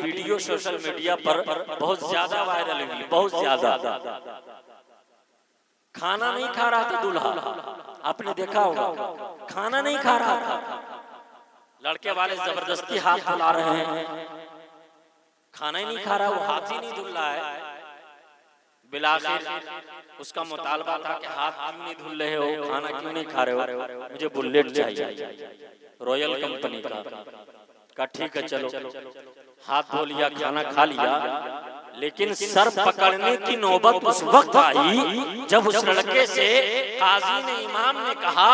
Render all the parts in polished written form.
Video social media पर बहुत ज्यादा वायरल हुई, बहुत ज्यादा। खाना नहीं खा रहा था दूल्हा, आपने देखा होगा, खाना नहीं खा रहा था। लड़के वाले जबरदस्ती हाथ धुला रहे हैं, खाना ही नहीं खा रहा, वो हाथ ही नहीं धुल रहा है। बिलाखिर उसका मुतालबा था कि हाथ क्यों नहीं धुल रहे हो, खाना क्यों नहीं खा रहे हो, मुझे बुलेट चाहिए रॉयल कंपनी का। ठीक है चलो, हाथ धो लिया, खाना खा लिया, लेकिन सर पकड़ने की नौबत उस वक्त आई जब उस लड़के से काजी ने, इमाम ने कहा,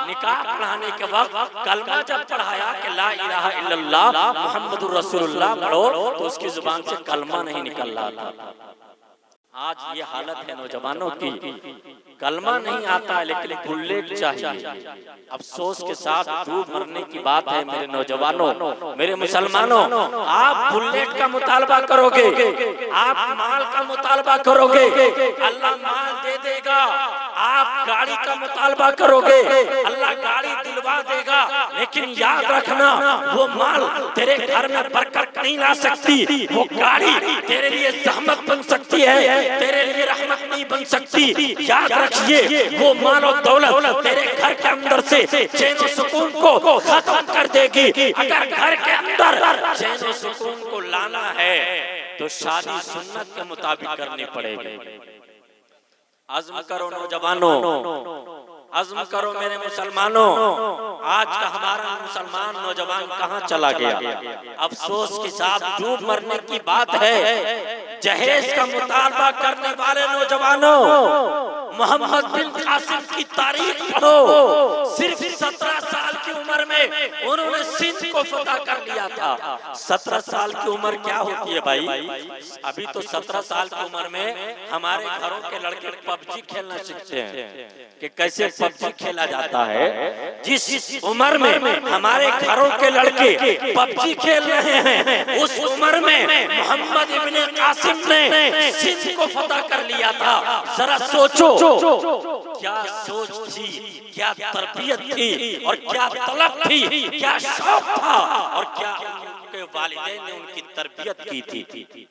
निकाह पढ़ाने के वक्त कलमा जब पढ़ाया कि ला इलाहा इल्लल्लाह मुहम्मदुर रसूलुल्लाह पढ़ो, तो उसकी जुबान से कलमा नहीं निकल रहा था। आज ये हालत है नौजवानों की, कलमा नहीं आता है लेकिन बुलेट चाहिए। अफसोस के साथ डूब मरने की बात है मेरे नौजवानों, मेरे मुसलमानों। आप बुलेट का मुतालबा करोगे, आप माल का मुतालबा करोगे, अल्लाह माल दे देगा। आप गाड़ी का मुतालबा करोगे, अल्लाह गाड़ी दिलवा देगा। लेकिन याद रखना, वो माल तेरे घर में बरकत नहीं ला सकती, वो गाड़ी तेरे लिए जहमत बन सकती है, तेरे लिए रहमत नहीं बन सकती। याद रखिए, वो माल और दौलत तेरे घर के अंदर से चैन और सुकून को खत्म कर देगी। अगर घर के अंदर चैन और सुकून को लाना है तो शादी सुन्नत के मुताबिक करनी पड़ेगी। अज़्म करो नौजवानों, अज़्म करो मेरे मुसलमानों। आज का हमारा मुसलमान नौजवान कहाँ चला गया? अफसोस के साथ डूब मरने की बात है। जहेज का मुतालबा करने वाले नौजवानों, मोहम्मद बिन कासिम की तारीख पढ़ो। सिर्फ 17 साल की उम्र में उन्होंने सिंध को फतह कर लिया था। 17 साल की उम्र क्या होती है भाई? अभी तो 17 साल की उम्र में हमारे घरों के लड़के पबजी खेलना सीखते हैं कि कैसे पबजी खेला जाता है। जिस उम्र में हमारे घरों के लड़के पबजी खेल रहे हैं, उस उम्र में मोहम्मद इब्ने कासिम ने सिंध को फतह कर लिया था। जरा सोचो, क्या सोच थी, क्या तरबियत थी, और क्या तलब थी, क्या शौक था, और क्या उनके वालिदैन ने उनकी तरबियत की थी।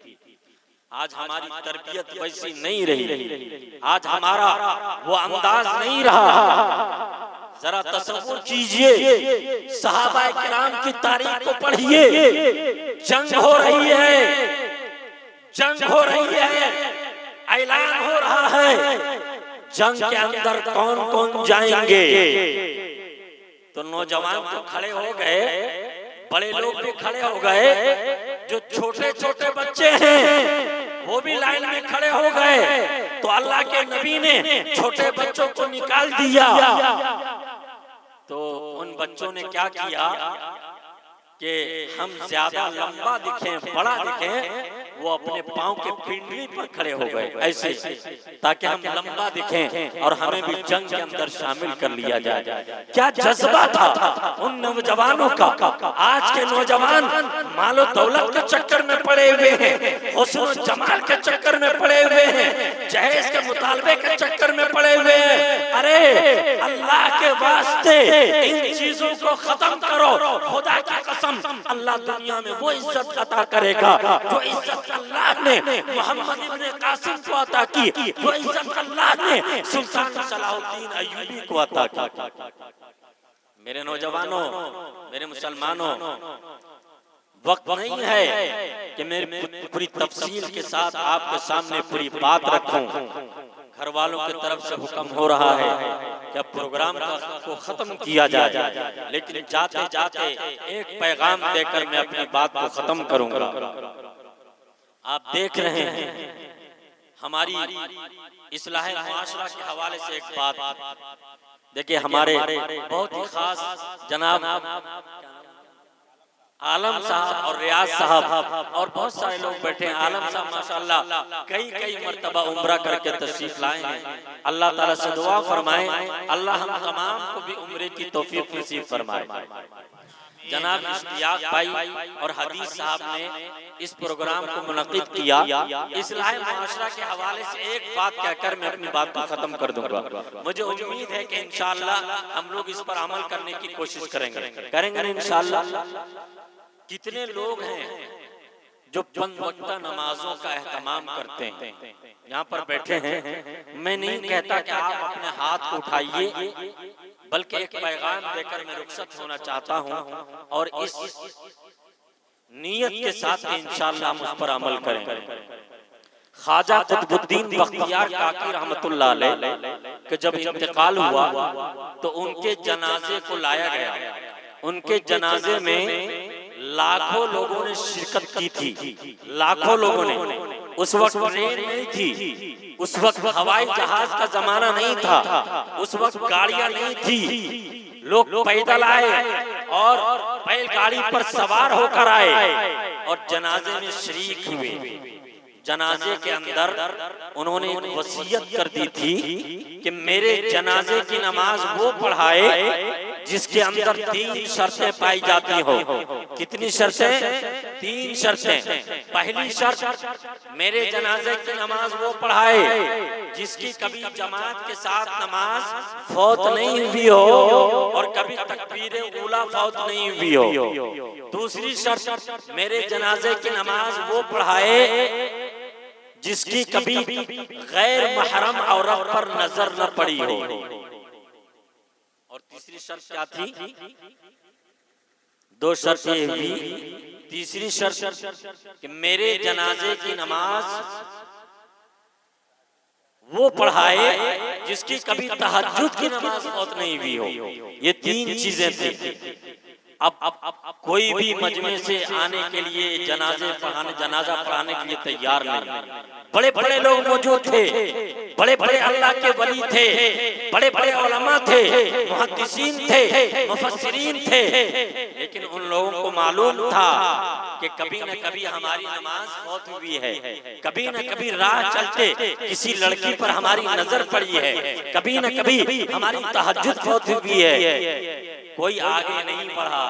आज हमारी तरबियत वैसी नहीं रही, आज हमारा वो अंदाज नहीं रहा। जरा तसव्वुर कीजिए, सहाबा किराम की तारीख को पढ़िए। जंग हो रही है, जंग हो रही है, ऐलान हो रहा है, जंग के अंदर कौन कौन जाएंगे? तो नौजवान तो खड़े हो गए, बड़े लोग भी खड़े हो गए, जो छोटे छोटे बच्चे हैं वो भी लाइन में खड़े हो गए। तो अल्लाह के नबी ने छोटे बच्चों को निकाल दिया। तो उन बच्चों ने क्या किया कि हम ज्यादा लंबा दिखें, बड़ा दिखें, वो अपने पांव के पिंडली पर खड़े हो गए ऐसे, ताकि हम लंबा दिखें और हमें भी जंग के अंदर शामिल कर लिया जाए। क्या जज्बा था उन नौजवानों का। आज के नौजवान मालो दौलत के चक्कर में पड़े हुए हैं, हुस्न जमाल के चक्कर में पड़े हुए हैं, जहेज के मुतालबे के चक्कर में पड़े हुए हैं। अरे अल्लाह के वास्ते इन चीजों को खत्म करो। खुदा की कसम, अल्लाह दुनिया में वो इज्जत अता करेगा जो इज्जत अल्लाह ने मोहम्मद इब्ने कासिम को अता की, जो इज्जत अल्लाह ने सुल्तान सलाहुद्दीन अय्यूबी को अता की। मेरे नौजवानों, मेरे मुसलमानों, वक्त नहीं है कि मैं पूरी तफसील के साथ आपके सामने पूरी बात रखूं। घर वालों की तरफ से हुक्म हो रहा है कि अब प्रोग्राम को खत्म किया जाए, लेकिन जाते जाते एक पैगाम देकर मैं अपनी बात को खत्म करूंगा। आप देख रहे हैं हमारी इस्लाह मुआशरा के हवाले से एक बात देखिए, हमारे बहुत ही खास जनाब आलम साहब और रियाज साहब और बहुत सारे लोग बैठे हैं। आलम साहब माशाअल्लाह कई मर्तबा उम्रा करके तशरीफ लाए हैं। अल्लाह ताला से दुआ फरमाएं, अल्लाह हम तमाम को भी उम्रे की तौफीक नसीब फरमाए। जनाब इश्तियाक भाई और हदीस साहब ने इस प्रोग्राम को मुनक़िद किया। इस्लाह मुआशरा के हवाले से एक बात कहकर मैं अपनी बात को खत्म कर दूंगा। मुझे उम्मीद है कि इंशाअल्लाह हम लोग इस पर अमल करने की कोशिश करेंगे ना इंशाअल्लाह। कितने लोग हैं जो 5 वक्त नमाजों का एहतमाम करते हैं, यहाँ पर बैठे हैं। मैं नहीं कहता कि आप अपने हाथ को उठाइए, बल्कि एक पैगाम देकर मैं रुखसत होना चाहता हूँ और इस नीयत के साथ इंशाअल्लाह हम उस पर अमल करेंगे। ख्वाजा कुतुबुद्दीन बख्तियार काकी रहमतुल्लाह अलैह के जब इंतकाल हुआ तो उनके जनाजे को लाया गया। उनके जनाजे में लाखों लोगों ने शिरकत की थी, लाखों लोगों ने। उस वक्त ट्रेन नहीं थी, उस वक्त हवाई जहाज का जमाना नहीं था, उस वक्त गाड़ियां नहीं थी। लोग पैदल आए और बैलगाड़ी पर सवार होकर आए और जनाजे में शरीक हुए। जनाजे के अंदर उन्होंने एक वसीयत कर दी थी कि मेरे जनाजे की नमाज वो पढ़ाए जिसके अंदर 3 शर्तें पाई जाती हो। कितनी शर्तें? 3 शर्तें। पहली शर्त, मेरे जनाजे की नमाज वो पढ़ाए जिसकी कभी जमात के साथ नमाज फौत नहीं हुई हो और कभी तकबीर ऊला फौत नहीं हुई हो। दूसरी शर्त, मेरे जनाजे की नमाज वो पढ़ाए जिसकी कभी गैर महरम औरत पर नजर न पड़ी हो। और तीसरी शर्त क्या थी? 2 शर्त ये हुई। तीसरी शर्त कि मेरे जनाजे की नमाज वो पढ़ाए जिसकी कभी तहज्जुद की नमाज फौत नहीं हुई हो। ये 3 चीजें थी। अब कोई भी मजमे से आने के लिए जनाजा पढ़ाने के लिए तैयार नहीं। बड़े बड़े लोग मौजूद थे, बड़े बड़े अल्लाह के वली थे, बड़े बड़े उलमा थे, मुहद्दिसीन थे, मुफस्सिरीन थे, लेकिन उन लोगों को मालूम था कि कभी न कभी हमारी नमाज फौत हुई है, कभी न कभी राह चलते किसी लड़की पर हमारी नजर पड़ी है, कभी न कभी हमारी तहज्जुद फौत हुई है। कोई आगे नहीं बढ़ा।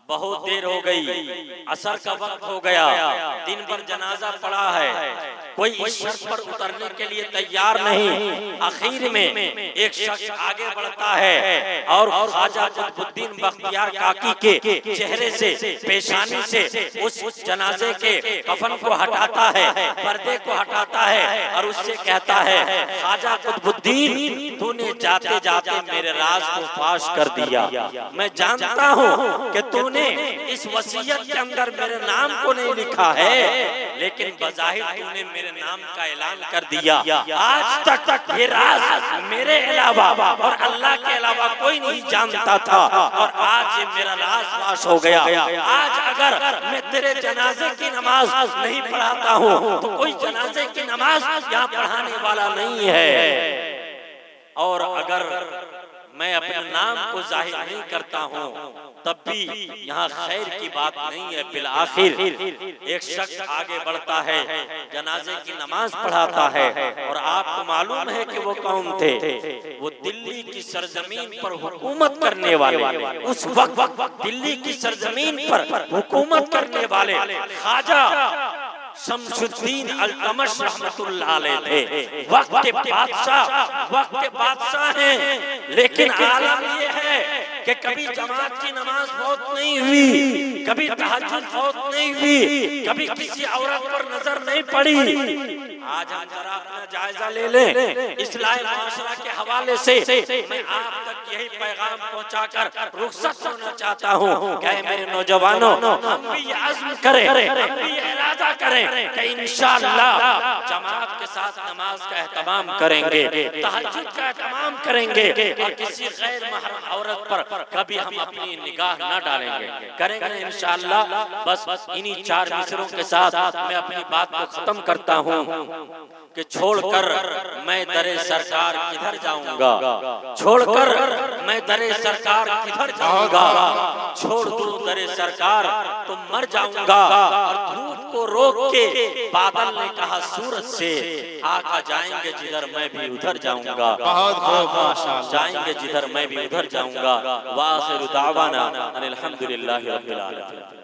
बहुत देर हो गई, असर का वक्त हो गया, दिन भर जनाजा पड़ा है, कोई इस शर्त पर उतरने के लिए तैयार नहीं। आखिर में एक शख्स आगे बढ़ता है और ख्वाजा कुतुबुद्दीन बख्तियार काकी के चेहरे से, पेशानी से उस जनाजे के कफन को हटाता है, पर्दे को हटाता है और उससे कहता है, ख्वाजा कुतुबुद्दीन, तूने जाते जाते मेरे राज को फाश कर दिया। मैं जानता हूँ कि तूने इस वसीयत के अंदर मेरे नाम को नहीं लिखा है, लेकिन बज़ाहिर तूने मेरे नाम का ऐलान कर दिया। आज तक ये राज मेरे अलावा और अल्लाह के अलावा कोई नहीं जानता था और आज ये मेरा राज फाश हो गया। आज अगर मैं तेरे जनाजे की नमाज नहीं पढ़ाता हूँ तो कोई जनाजे की नमाज यहाँ पढ़ाने वाला नहीं है। और अगर मैं अपने नाम को जाहिर नहीं करता हूँ तब भी यहाँ खैर की बात नहीं है। बिल आखिर एक शख्स आगे बढ़ता है, जनाजे की नमाज पढ़ाता है और आपको मालूम है कि वो कौन थे? वो दिल्ली की सरजमीन पर हुकूमत करने वाले, उस वक्त दिल्ली की सरजमीन पर हुकूमत करने वाले ख्वाजा शमसुद्दीन अल्तमश रहमतुल्लाह अलैह थे। वक्त के बादशाह हैं, लेकिन आलम ये है कि कभी जमात की नमाज फौत नहीं हुई, कभी तहज्जुद फौत नहीं हुई, कभी किसी औरत पर नजर नहीं पड़ी। आज हम जरा अपना जायजा ले लें। इस्लाह माशरा के हवाले से मैं आप तक यही पैगाम पहुंचाकर रुखसत होना चाहता हूँ कि मेरे नौजवानों, हम भी ये अज़्म करें, हम भी ये इरादा करें कि इंशाअल्लाह जमात के साथ नमाज का एहतमाम करेंगे, तहज्जुद का एहतमाम करेंगे और किसी गैर महरम औरत पर कभी हम अपनी निगाह न डालेंगे, करेंगे इंशाअल्लाह। बस इन्हीं 4 मिसरों के साथ मैं अपनी बात को खत्म करता हूँ कि छोड़कर मैं दरे सरकार किधर जाऊंगा, छोड़कर मैं दरे सरकार किधर जाऊंगा, छोड़ दूं दरे सरकार तो मर जाऊंगा। और धूप को रोक के बादल ने कहा सूरज से, आका जाएंगे जिधर मैं भी उधर जाऊंगा, जाएंगे जिधर मैं भी उधर जाऊंगा। वाखिरु दावाना अनिल हम्दुलिल्लाहि रब्बिल आलमीन।